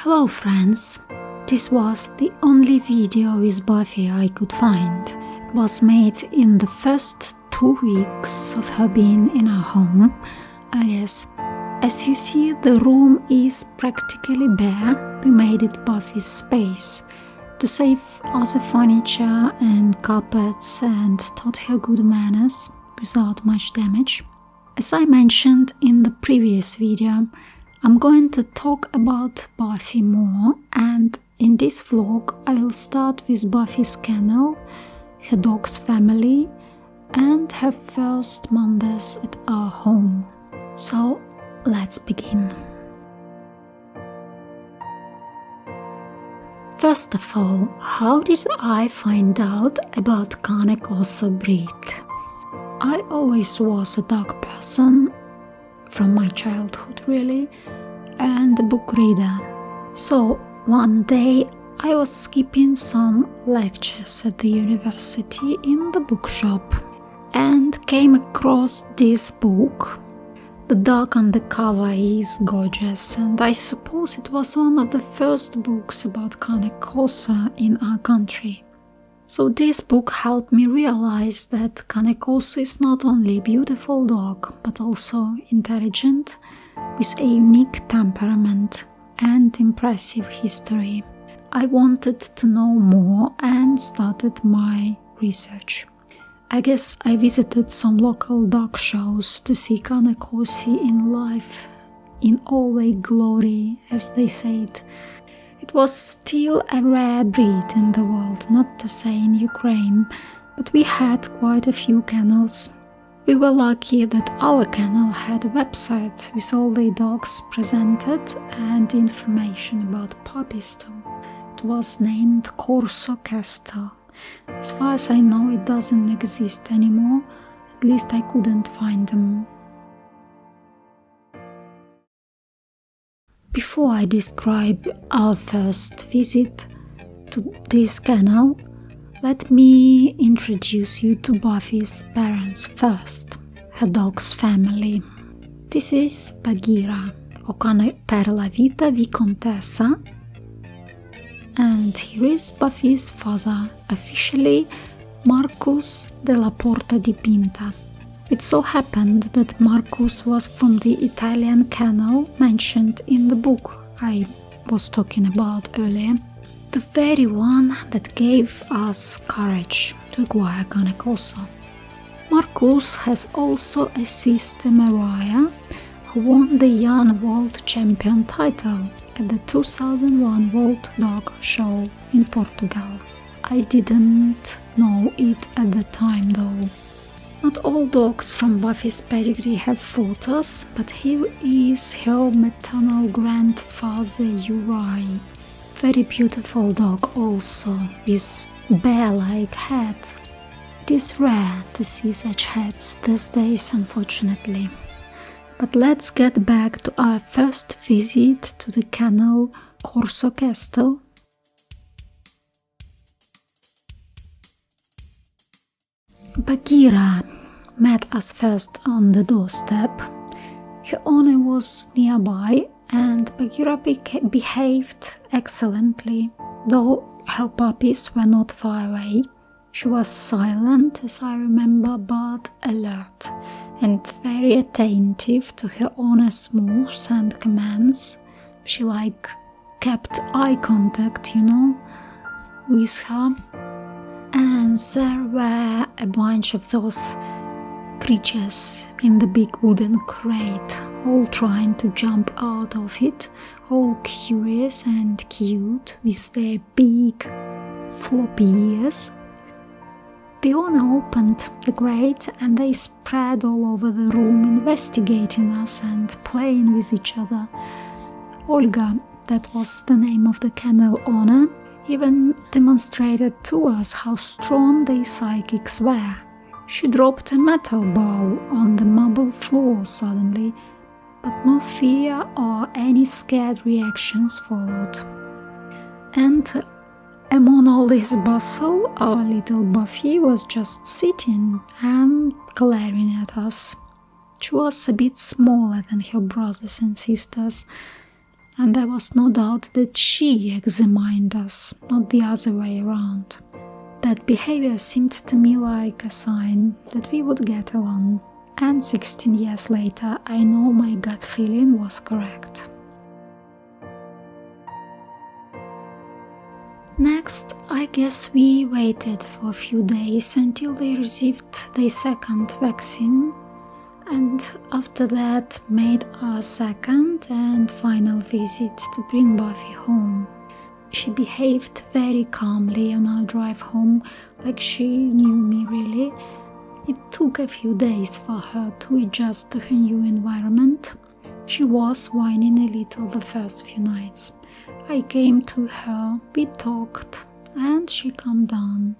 Hello friends, this was the only video with Buffy I could find. It was made in the first 2 weeks of her being in our home. As you see, the room is practically bare. We made it Buffy's space to save other furniture and carpets and taught her good manners without much damage. As I mentioned in the previous video, I'm going to talk about Buffy more, and in this vlog I will start with Buffy's kennel, her dog's family and her first months at our home. So let's begin. First of all, how did I find out about Cane Corso breed? I always was a dog person, from my childhood really, and a book reader. So one day I was skipping some lectures at the university in the bookshop and came across this book. The dog on the cover is gorgeous, and I suppose it was one of the first books about Cane Corso in our country. So this book helped me realize that Cane Corso is not only a beautiful dog, but also intelligent, with a unique temperament and impressive history. I wanted to know more and started my research. I guess I visited some local dog shows to see Cane Corso in life, in all their glory, as they said. It was still a rare breed in the world, not to say in Ukraine, but we had quite a few kennels. We were lucky that our kennel had a website with all the dogs presented and information about puppies too. It was named Corso Castle. As far as I know, it doesn't exist anymore, at least I couldn't find them. Before I describe our first visit to this kennel, let me introduce you to Buffy's parents first, her dog's family. This is Bagheera, o cane per la vita Viscontessa, and here is Buffy's father, officially Marcus della Porta di Pinta. It so happened that Marcus was from the Italian kennel mentioned in the book I was talking about earlier, the very one that gave us courage to acquire Cane Corso. Marcus has also a sister Mariah, who won the Young World Champion title at the 2001 World Dog Show in Portugal. I didn't know it at the time though. Not all dogs from Buffy's pedigree have photos, but here is her maternal grandfather Uri. Very beautiful dog also, with bear-like head. It is rare to see such heads these days, unfortunately. But let's get back to our first visit to the kennel Corso Castle. Bagheera met us first on the doorstep. Her owner was nearby and Bagheera behaved excellently, though her puppies were not far away. She was silent, as I remember, but alert and very attentive to her owner's moves and commands. She kept eye contact, with her. And there were a bunch of those creatures in the big wooden crate, all trying to jump out of it, all curious and cute with their big floppy ears. The owner opened the crate and they spread all over the room, investigating us and playing with each other. Olga, that was the name of the kennel owner, even demonstrated to us how strong their psychics were. She dropped a metal bowl on the marble floor suddenly, but no fear or any scared reactions followed. And among all this bustle, our little Buffy was just sitting and glaring at us. She was a bit smaller than her brothers and sisters, and there was no doubt that she examined us, not the other way around. That behavior seemed to me like a sign that we would get along, and 16 years later I know my gut feeling was correct. Next, I guess we waited for a few days until they received their second vaccine, and after that made our second and final visit to bring Buffy home. She behaved very calmly on our drive home, like she knew me really. It took a few days for her to adjust to her new environment. She was whining a little the first few nights. I came to her, we talked, and she calmed down.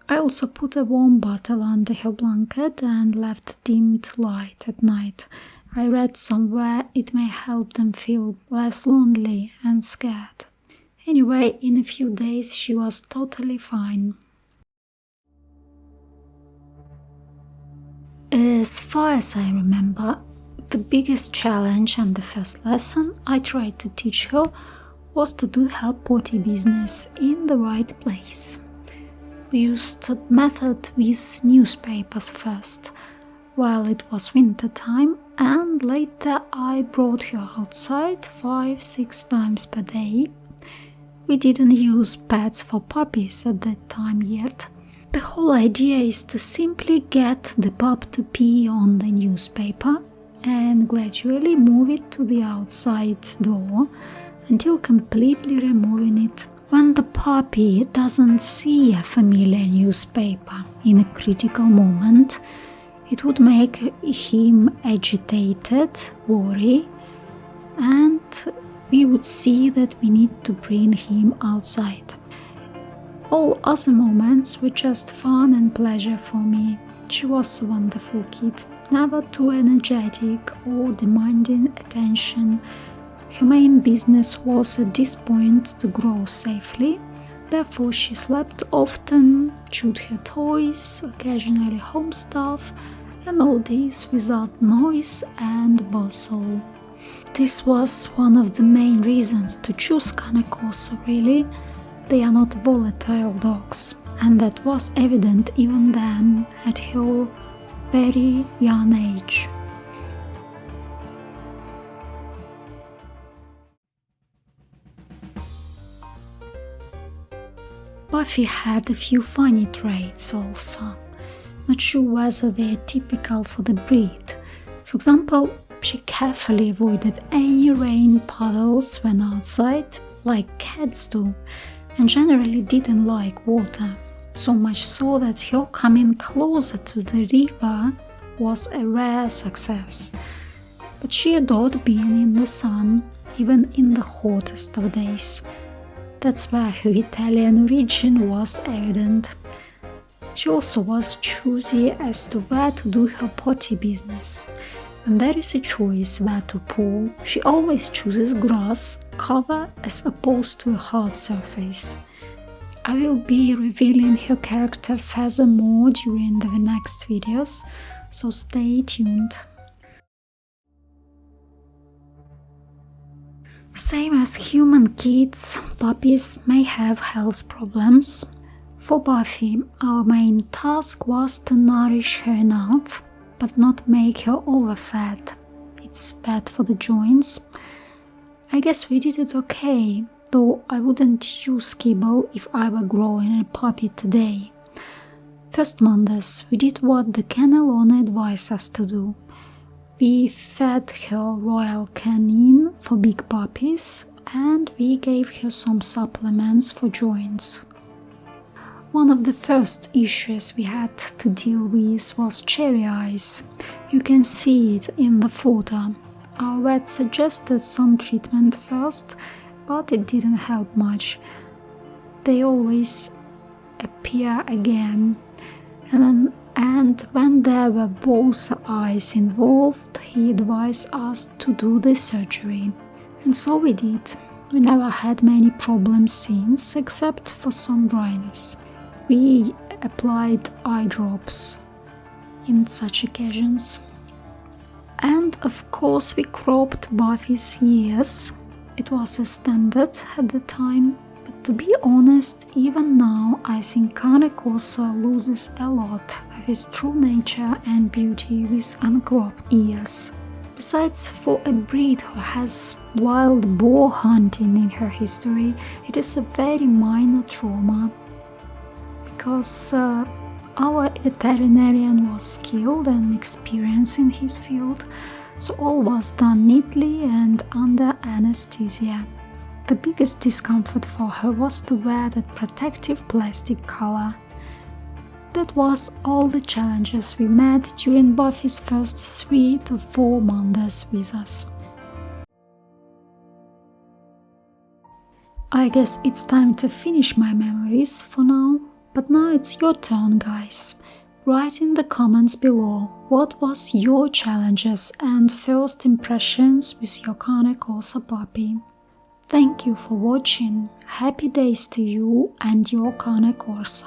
I also put a warm bottle under her blanket and left dimmed light at night. I read somewhere it may help them feel less lonely and scared. Anyway, in a few days she was totally fine. As far as I remember, the biggest challenge and the first lesson I tried to teach her was to do her potty business in the right place. We used that method with newspapers first, while it was winter time, and later I brought her outside 5-6 times per day. We didn't use pads for puppies at that time yet. The whole idea is to simply get the pup to pee on the newspaper and gradually move it to the outside door until completely removing it. When the puppy doesn't see a familiar newspaper in a critical moment, it would make him agitated, worry, and we would see that we need to bring him outside. All other moments were just fun and pleasure for me. She was a wonderful kid, never too energetic or demanding attention. Her main business was at this point to grow safely. Therefore she slept often, chewed her toys, occasionally home stuff, and all this without noise and bustle. This was one of the main reasons to choose Cane Corso, really. They are not volatile dogs, and that was evident even then at her very young age. Buffy had a few funny traits also. Not sure whether they are typical for the breed. For example, she carefully avoided any rain puddles when outside, like cats do, and generally didn't like water, so much so that her coming closer to the river was a rare success. But she adored being in the sun, even in the hottest of days. That's where her Italian origin was evident. She also was choosy as to where to do her potty business. When there is a choice where to poo, she always chooses grass cover as opposed to a hard surface. I will be revealing her character furthermore during the next videos, so stay tuned. Same as human kids, puppies may have health problems. For Buffy, our main task was to nourish her enough, but not make her overfed. It's bad for the joints. I guess we did it okay, though I wouldn't use kibble if I were growing a puppy today. First months, we did what the kennel owner advised us to do. We fed her Royal Canin for big puppies, and we gave her some supplements for joints. One of the first issues we had to deal with was cherry eyes. You can see it in the photo. Our vet suggested some treatment first, but it didn't help much. They always appear again, and when there were both eyes involved, he advised us to do the surgery. And so we did. We never had many problems since, except for some dryness. We applied eye drops in such occasions. And of course we cropped Buffy's ears. it was a standard at the time. But to be honest, even now I think Cane Corso loses a lot of his true nature and beauty with uncropped ears. Besides, for a breed who has wild boar hunting in her history, it is a very minor trauma, because our veterinarian was skilled and experienced in his field, so all was done neatly and under anesthesia. The biggest discomfort for her was to wear that protective plastic collar. That was all the challenges we met during Buffy's first 3 to 4 months with us. I guess it's time to finish my memories for now, but now it's your turn, guys. Write in the comments below what was your challenges and first impressions with your Cane Corso puppy. Thank you for watching. Happy days to you and your Cane Corso.